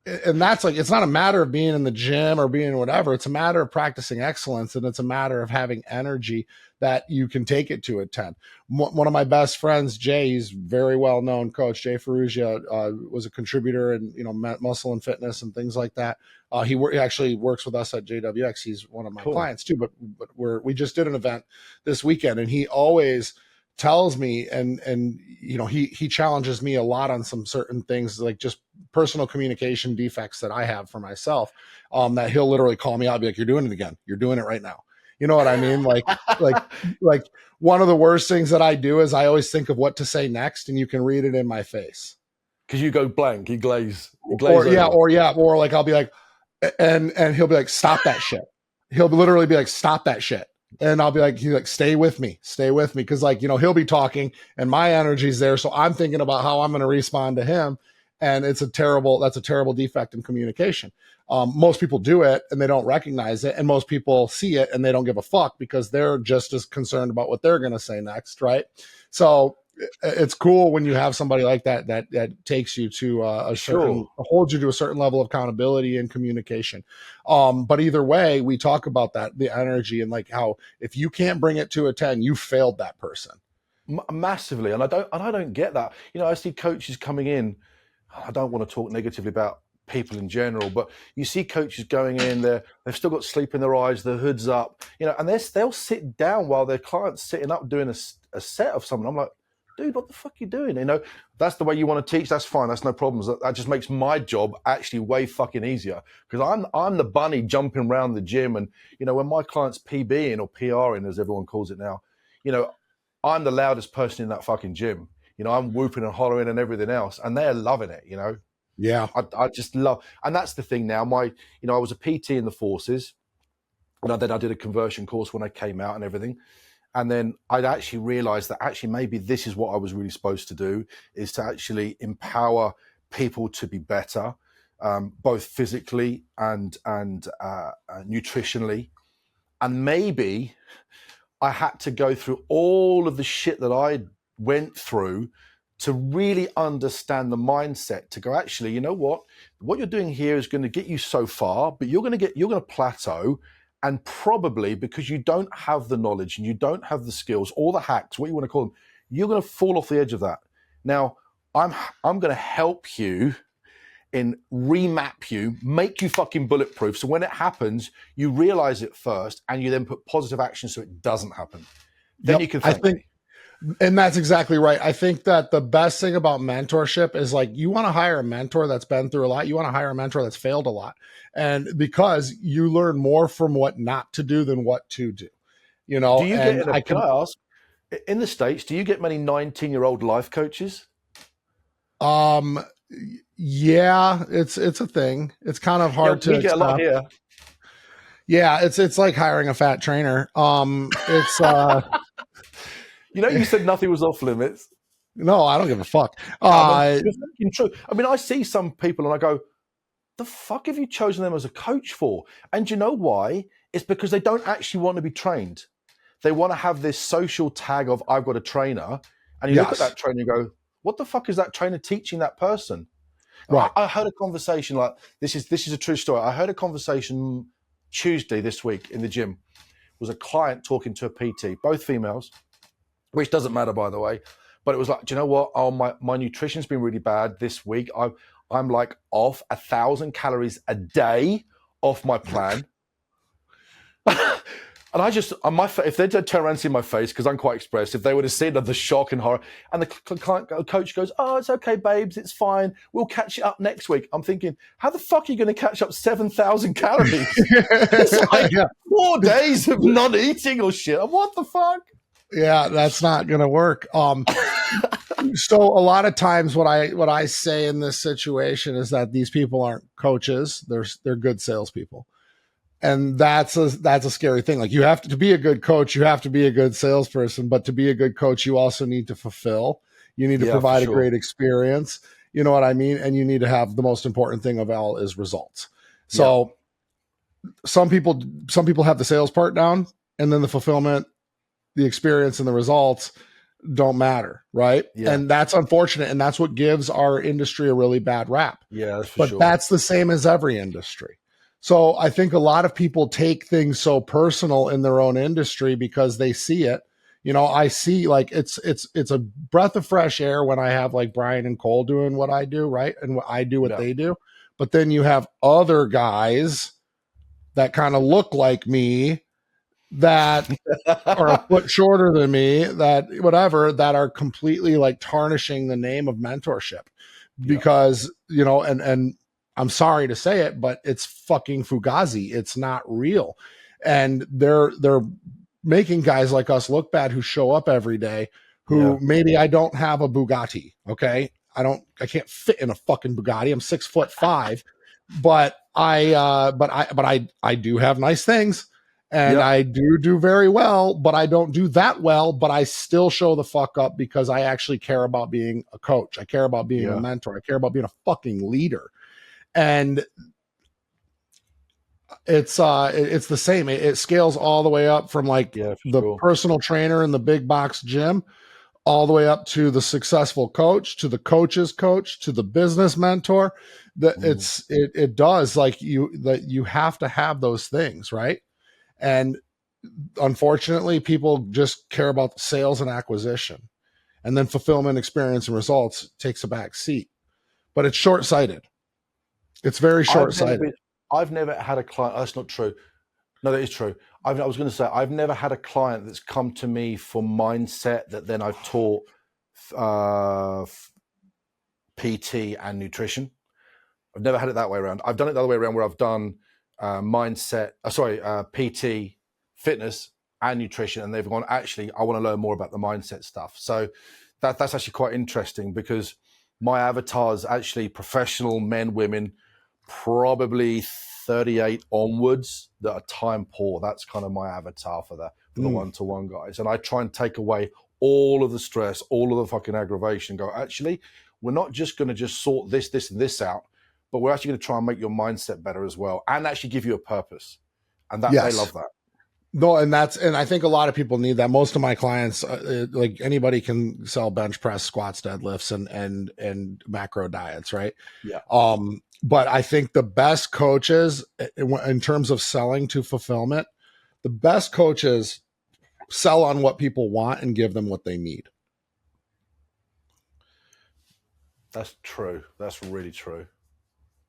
that's like, it's not a matter of being in the gym or being whatever. It's a matter of practicing excellence, and it's a matter of having energy that you can take it to a 10. One of my best friends, Jay, he's very well known coach, Jay Ferrugia, was a contributor in, you know, muscle and fitness and things like that. He actually works with us at JWX. He's one of my clients too, but we just did an event this weekend, and he always tells me, and you know, he challenges me a lot on some certain things, like just personal communication defects that I have for myself, that he'll literally call me out, be like, you're doing it again. You're doing it right now. You know what I mean? Like one of the worst things that I do is I always think of what to say next, and you can read it in my face. Because you go blank, you glaze Or over. or like I'll be like, and he'll be like, stop that shit. He'll literally be like, stop that shit. And I'll be like, he's like, stay with me. Cause like, you know, he'll be talking and my energy's there. So I'm thinking about how I'm going to respond to him. And that's a terrible defect in communication. Most people do it and they don't recognize it. And most people see it and they don't give a fuck because they're just as concerned about what they're going to say next. Right. So it's cool when you have somebody like that takes you to a certain, holds you to a certain level of accountability and communication. But either way, we talk about that, the energy, and like how if you can't bring it to a 10, you failed that person massively. And I don't get that. You know, I see coaches coming in. I don't want to talk negatively about people in general, but you see coaches going in there, they've still got sleep in their eyes, their hood's up, you know, and they'll sit down while their client's sitting up doing a set of something. I'm like, dude, what the fuck are you doing? You know, that's the way you want to teach. That's fine. That's no problems. That just makes my job actually way fucking easier, because I'm the bunny jumping around the gym. And, you know, when my client's PBing or PRing, as everyone calls it now, you know, I'm the loudest person in that fucking gym. You know, I'm whooping and hollering and everything else, and they're loving it, you know. Yeah. I just love, and that's the thing now. You know, I was a PT in the forces, and then I did a conversion course when I came out and everything. And then I'd actually realized that actually maybe this is what I was really supposed to do, is to actually empower people to be better, both physically and nutritionally. And maybe I had to go through all of the shit that I went through to really understand the mindset, to go, actually, you know what you're doing here is going to get you so far, but you're going to plateau. And probably because you don't have the knowledge and you don't have the skills or the hacks, what you want to call them, you're going to fall off the edge of that. Now, I'm going to help you in remap you, make you fucking bulletproof. So when it happens, you realize it first and you then put positive action so it doesn't happen. Then you can thank me. And that's exactly right. I think that the best thing about mentorship is, like, you want to hire a mentor that's been through a lot. You want to hire a mentor that's failed a lot. And because you learn more from what not to do than what to do, you know. Can I ask, in the States, do you get many 19-year-old life coaches? Yeah, it's a thing. It's kind of hard to we get a lot here. Yeah, it's like hiring a fat trainer. It's you know, you said nothing was off limits. No, I don't give a fuck. It's true. I mean, I see some people and I go, the fuck have you chosen them as a coach for? And you know why? It's because they don't actually want to be trained. They want to have this social tag of, I've got a trainer. And you look at that trainer and you go, what the fuck is that trainer teaching that person? Right. I heard a conversation like this is a true story. I heard a conversation Tuesday this week in the gym. It was a client talking to a PT, both females, which doesn't matter, by the way. But it was like, do you know what? Oh, my nutrition's been really bad this week. I'm like off 1,000 calories a day off my plan. And I just, on my if they did turn around and see my face, because I'm quite expressive, they would have seen the shock and horror. And the coach goes, "Oh, it's okay, babes, it's fine. We'll catch it up next week." I'm thinking, how the fuck are you going to catch up 7,000 calories? It's like 4 days of not eating or shit. What the fuck? Yeah, that's not going to work. So a lot of times what I say in this situation is that these people aren't coaches. They're good salespeople. And that's a scary thing. Like, you have to be a good coach, you have to be a good salesperson, but to be a good coach, you also need to fulfill. You need to provide a great experience. You know what I mean? And you need to have, the most important thing of all is results. So some people have the sales part down, and then the fulfillment, the experience, and the results don't matter, right? Yeah. And that's unfortunate, and that's what gives our industry a really bad rap. Yeah, that's for sure. But that's the same as every industry. So I think a lot of people take things so personal in their own industry because they see it. You know, I see, like, it's a breath of fresh air when I have like Brian and Cole doing what I do, right? And what I do what they do. But then you have other guys that kind of look like me that are a foot shorter than me, that whatever, that are completely like tarnishing the name of mentorship because, you know, and I'm sorry to say it, but it's fucking fugazi. It's not real. And they're making guys like us look bad who show up every day, who maybe I don't have a Bugatti. Okay. I can't fit in a fucking Bugatti. I'm 6'5", but I do have nice things. And I do very well, but I don't do that well, but I still show the fuck up because I actually care about being a coach. I care about being a mentor. I care about being a fucking leader. And it's the same. It scales all the way up from like the personal trainer in the big box gym, all the way up to the successful coach, to the coach's coach, to the business mentor. It does, like, you have to have those things, right? And unfortunately, people just care about sales and acquisition, and then fulfillment, experience, and results takes a back seat. But it's short-sighted. It's very short-sighted. I've never had a client. That's not true. No, that is true. I was going to say, I've never had a client that's come to me for mindset that then I've taught PT and nutrition. I've never had it that way around. I've done it the other way around, where I've done mindset, PT, fitness, and nutrition, and they've gone, actually, I want to learn more about the mindset stuff. So that's actually quite interesting, because my avatar's actually professional men, women, probably 38 onwards, that are time poor. That's kind of my avatar for the one-to-one guys. And I try and take away all of the stress, all of the fucking aggravation, go, actually, we're not just going to just sort this, and this out, but we're actually going to try and make your mindset better as well, and actually give you a purpose. And that they love that. No, and I think a lot of people need that. Most of my clients, like, anybody can sell bench press, squats, deadlifts, and macro diets, right? Yeah. But I think the best coaches, in terms of selling to fulfillment, the best coaches sell on what people want and give them what they need. That's true. That's really true.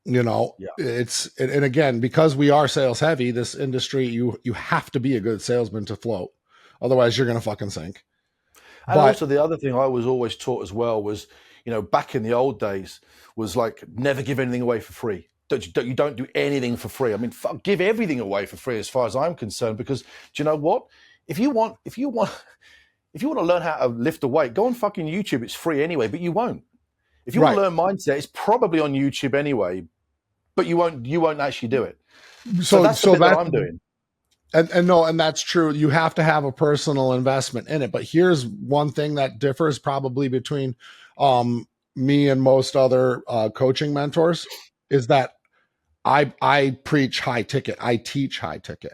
You know, and again, because we are sales heavy, this industry, you have to be a good salesman to float. Otherwise, you're going to fucking sink. And also, the other thing I was always taught as well was, you know, back in the old days, was like, never give anything away for free. You don't do anything for free. I mean, give everything away for free, as far as I'm concerned. Because, do you know what? If you want to learn how to lift a weight, go on fucking YouTube. It's free anyway, but you won't. If you want to learn mindset, it's probably on YouTube anyway, but you won't actually do it. So that's the bit that I'm doing. And that's true. You have to have a personal investment in it. But here's one thing that differs probably between me and most other coaching mentors, is that I preach high ticket. I teach high ticket.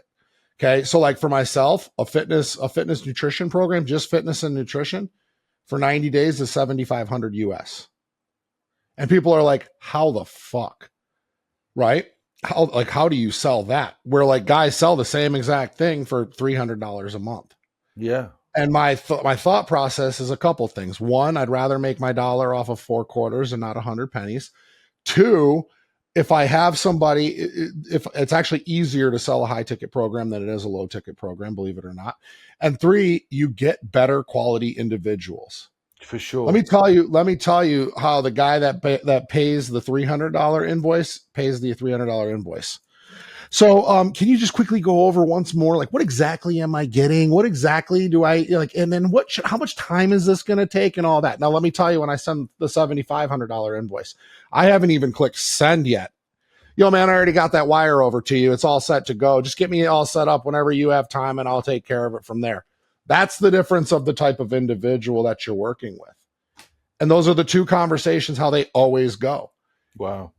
Okay. So, like, for myself, a fitness nutrition program, just fitness and nutrition, for 90 days is $7,500 US. And people are like, how the fuck? Right? How do you sell that? Where like guys sell the same exact thing for $300 a month. Yeah. And my thought process is a couple things. One, I'd rather make my dollar off of 4 quarters and not 100 pennies. Two, if I have somebody, if it's actually easier to sell a high ticket program than it is a low ticket program, believe it or not. And three, you get better quality individuals. For sure. Let me tell you how the guy that pays the $300 invoice pays the $300 invoice. So, can you just quickly go over once more, like, what exactly am I getting? What exactly do I like? And then how much time is this going to take and all that? Now, let me tell you, when I send the $7,500 invoice, I haven't even clicked send yet. Yo, man, I already got that wire over to you. It's all set to go. Just get me all set up whenever you have time and I'll take care of it from there. That's the difference of the type of individual that you're working with. And those are the two conversations, how they always go. Wow.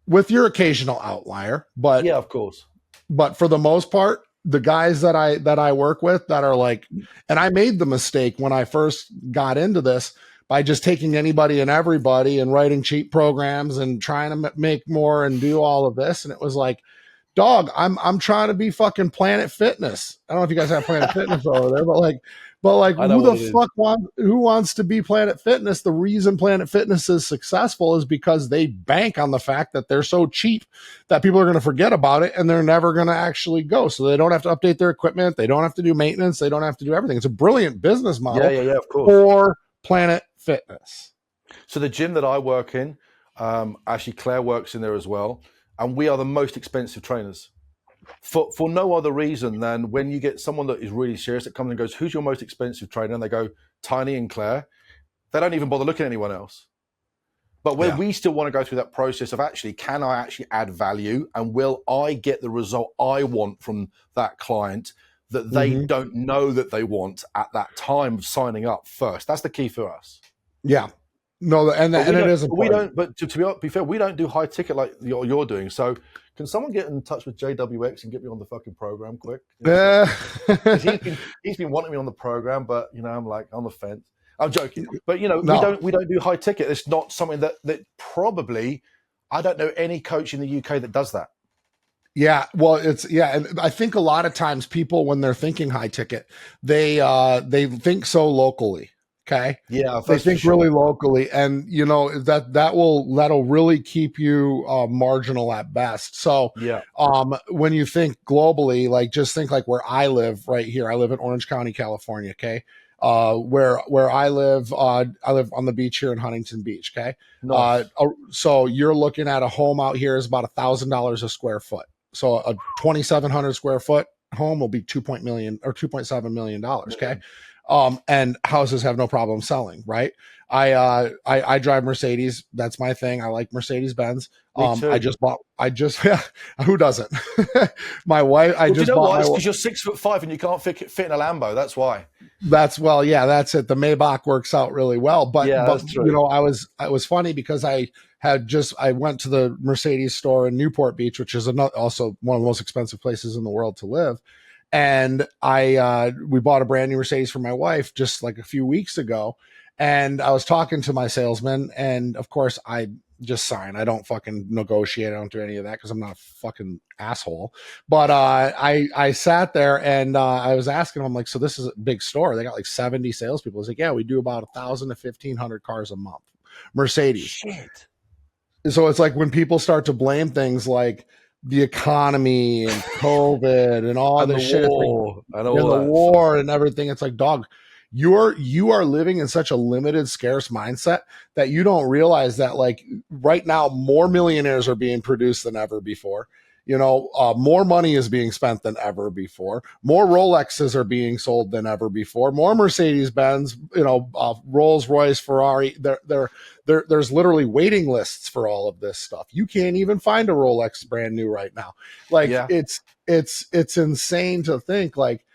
With your occasional outlier, but yeah, of course. But for the most part, the guys that I work with that are like, and I made the mistake when I first got into this by just taking anybody and everybody and writing cheap programs and trying to make more and do all of this. And it was like, dog, I'm trying to be fucking Planet Fitness. I don't know if you guys have Planet Fitness over there, but who wants to be Planet Fitness? The reason Planet Fitness is successful is because they bank on the fact that they're so cheap that people are going to forget about it and they're never going to actually go. So they don't have to update their equipment. They don't have to do maintenance. They don't have to do everything. It's a brilliant business model of course. for Planet Fitness. So the gym that I work in, actually Claire works in there as well. And we are the most expensive trainers for no other reason than when you get someone that is really serious that comes and goes, who's your most expensive trainer? And they go, Tiny and Claire. They don't even bother looking at anyone else. But where we still want to go through that process of actually, can I actually add value? And will I get the result I want from that client that they don't know that they want at that time of signing up first? That's the key for us. Yeah. No, and it is important. We don't, but to be fair, we don't do high ticket like you're doing. So can someone get in touch with JWX and get me on the fucking program quick? He's been wanting me on the program, but I'm like on the fence. I'm joking, but we don't do high ticket. It's not something that probably, I don't know any coach in the UK that does that. Yeah, well, and I think a lot of times people, when they're thinking high ticket, they think so locally. Okay. Yeah, they think really locally, and that'll really keep you marginal at best. So when you think globally, like just think like where I live right here. I live in Orange County, California. Okay. Where I live on the beach here in Huntington Beach. Okay. Nice. So you're looking at a home out here is about $1,000 a square foot. So a 2,700 square foot home will be $2.7 million. Okay. And houses have no problem selling, right? I drive Mercedes. That's my thing. I like Mercedes Benz. Who doesn't? My wife, because you're 6'5" and you can't fit in a Lambo. That's why. That's it. The Maybach works out really well, but I was funny because I went to the Mercedes store in Newport Beach, which is also one of the most expensive places in the world to live. And we bought a brand new Mercedes for my wife just like a few weeks ago. And I was talking to my salesman, and of course I just sign. I don't fucking negotiate. I don't do any of that because I'm not a fucking asshole. But I sat there and I was asking him, I'm like, so this is a big store. They got like 70 salespeople. He's like, yeah, we do about 1,000 to 1,500 cars a month. Mercedes. Shit. So it's like when people start to blame things like the economy and COVID and all this shit, and the war and everything, it's like, dog, you are living in such a limited, scarce mindset that you don't realize that, like, right now more millionaires are being produced than ever before. More money is being spent than ever before. More Rolexes are being sold than ever before. More Mercedes-Benz, Rolls-Royce, Ferrari. There's literally waiting lists for all of this stuff. You can't even find a Rolex brand new right now. It's insane to think like.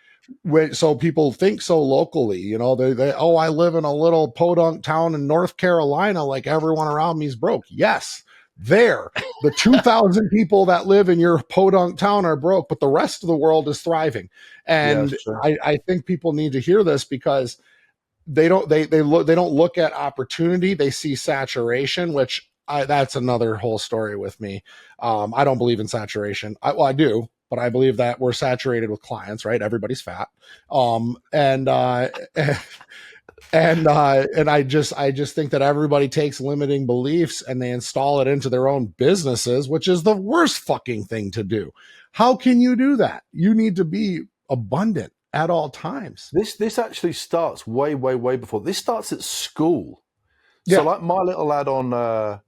So people think so locally, I live in a little podunk town in North Carolina. Like everyone around me is broke. Yes. The 2,000 people that live in your podunk town are broke, but the rest of the world is thriving. And I think people need to hear this because they don't look at opportunity. They see saturation, which that's another whole story with me. I don't believe in saturation. I do, but I believe that we're saturated with clients, right? Everybody's fat. And and I just think that everybody takes limiting beliefs and they install it into their own businesses, which is the worst fucking thing to do. How can you do that? You need to be abundant at all times. This actually starts way before. This starts at school. So Yeah. like my little lad on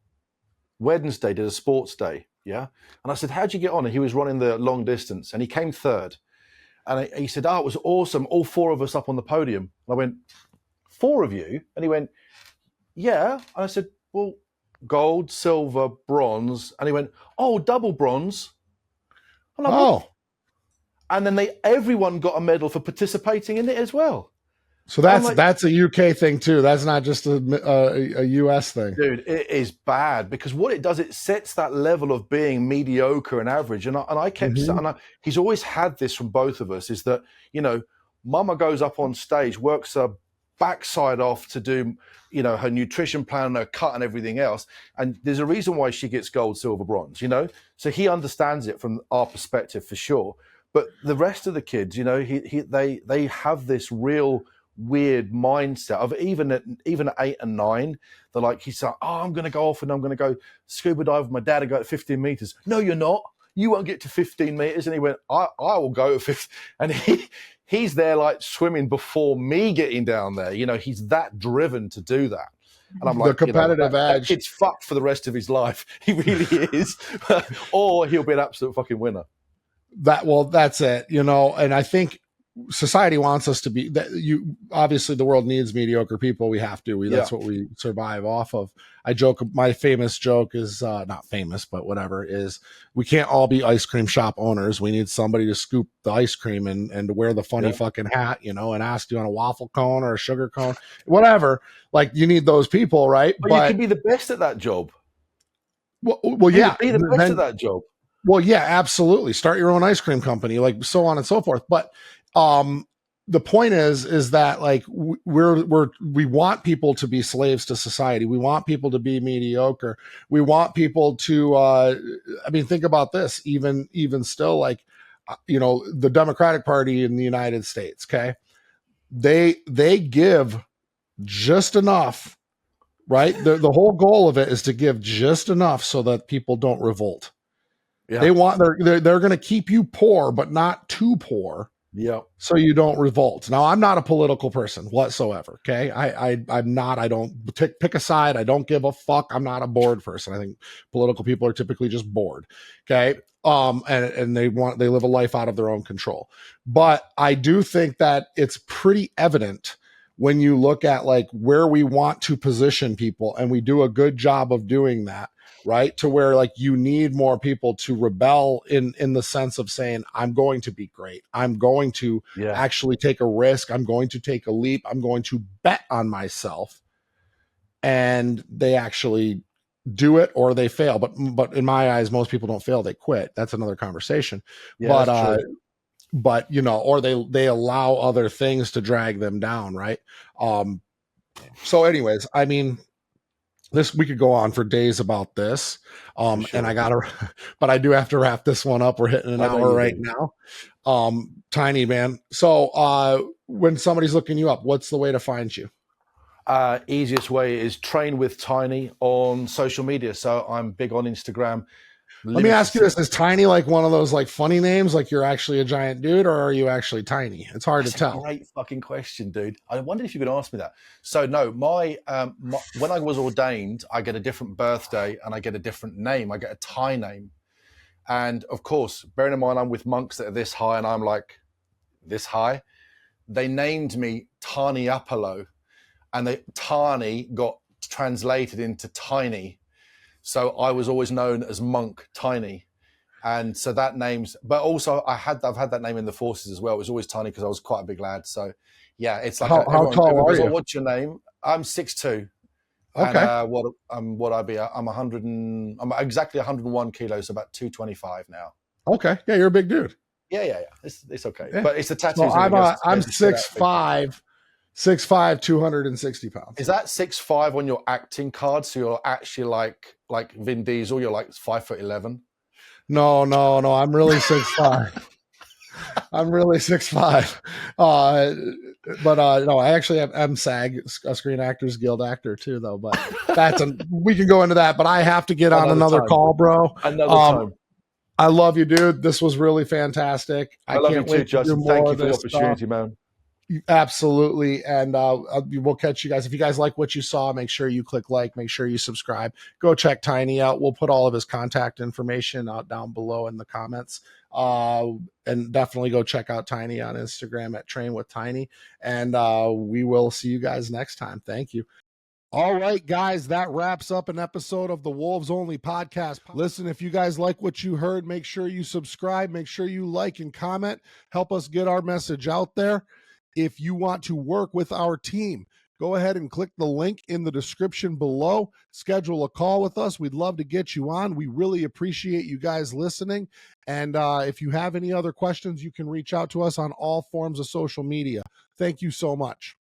Wednesday did a sports day, yeah? And I said, how'd you get on? And he was running the long distance and he came third. And he said, oh, it was awesome. All four of us up on the podium. And I went, four of you? And he went, yeah. And I said, well, gold, silver, bronze. And he went, oh, double bronze. I'm like, what? Oh, And then everyone got a medal for participating in it as well. so I'm like, that's a UK thing too. That's not just a US thing. dude, it is bad because what it does, it sets that level of being mediocre and average. And I kept Mhm. saying, he's always had this from both of us, is that, mama goes up on stage, works her backside off to do, her nutrition plan and her cut and everything else. And there's a reason why she gets gold, silver, bronze, So he understands it from our perspective for sure. But the rest of the kids, they have this real weird mindset of even at 8 and 9, they're like, he's like, oh, I'm going to go off and I'm going to go scuba dive with my dad and go at 15 meters. No, you're not. You won't get to 15 meters. And he went, I will go at 15. And he's there like swimming before me getting down there. He's that driven to do that. And I'm like, The competitive that edge. kid's fucked for the rest of his life. He really is. Or he'll be an absolute fucking winner. That's it, and I think society wants us to be that. You obviously, the world needs mediocre people. We have to. That's what we survive off of. I joke. My famous joke is not famous, but whatever, is we can't all be ice cream shop owners. We need somebody to scoop the ice cream and to wear the funny fucking hat, and ask you on a waffle cone or a sugar cone, whatever. Like, you need those people, right? But you can be the best at that job. Well, yeah, be the best at that job. Well, yeah, absolutely. Start your own ice cream company, like so on and so forth. But the point is that like we want people to be slaves to society. We want people to be mediocre. We want people to. Think about this. Even still, like the Democratic Party in the United States. Okay, they give just enough. Right. The whole goal of it is to give just enough so that people don't revolt. Yeah. They're going to keep you poor, but not too poor. Yeah. So you don't revolt. Now, I'm not a political person whatsoever. Okay. I'm not. I don't pick a side. I don't give a fuck. I'm not a bored person. I think political people are typically just bored. Okay. And they live a life out of their own control. But I do think that it's pretty evident when you look at like where we want to position people, and we do a good job of doing that. Right, to where like you need more people to rebel in the sense of saying, I'm going to be great. I'm going to actually take a risk. I'm going to take a leap. I'm going to bet on myself. And they actually do it, or they fail. But in my eyes, most people don't fail. They quit. That's another conversation. Yeah, but or they allow other things to drag them down. Right. So anyways, we could go on for days about this. Sure. And but I do have to wrap this one up. We're hitting an hour right now. Tiny, man. So when somebody's looking you up, what's the way to find you? Easiest way is Train with Tiny on social media. So I'm big on Instagram. Let me ask you this. Is Tiny like one of those like funny names, like you're actually a giant dude, or are you actually tiny? It's hard to tell. Great fucking question, dude. I wondered if you could ask me that. So no, my when I was ordained, I get a different birthday and I get a different name. I get a Thai name. And of course, bearing in mind I'm with monks that are this high and I'm like this high, they named me Tani Apollo, and the Tani got translated into tiny. So I was always known as Monk Tiny. And so that name's, but also I've had that name in the forces as well. It was always Tiny because I was quite a big lad. So yeah, it's like, how tall are you? Like, what's your name? I'm 6'2". Okay. And what I'd be, I'm exactly 101 kilos, so about 225 now. Okay. Yeah. You're a big dude. Yeah. It's okay. Yeah. But it's the tattoos. So I'm 6'5", 6'5", 260 pounds. Is that 6'5" on your acting card? So you're actually like Vin Diesel. You're like 5'11". No. I'm really 6'5". I'm really 6'5". No, I actually I'm SAG, a Screen Actors Guild actor too, though. But we can go into that. But I have to get on another call, bro. Another time. I love you, dude. This was really fantastic. I love you too, Justin. Thank you for the opportunity, man. Absolutely. And we'll catch you guys. If you guys like what you saw, make sure you click like, make sure you subscribe. Go check Tiny out. We'll put all of his contact information out down below in the comments. And definitely go check out Tiny on Instagram at Train with Tiny. And we will see you guys next time. Thank you. All right, guys, that wraps up an episode of the Wolves Only podcast. Listen, if you guys like what you heard, make sure you subscribe, make sure you like and comment, help us get our message out there. If you want to work with our team, go ahead and click the link in the description below. Schedule a call with us. We'd love to get you on. We really appreciate you guys listening. And if you have any other questions, you can reach out to us on all forms of social media. Thank you so much.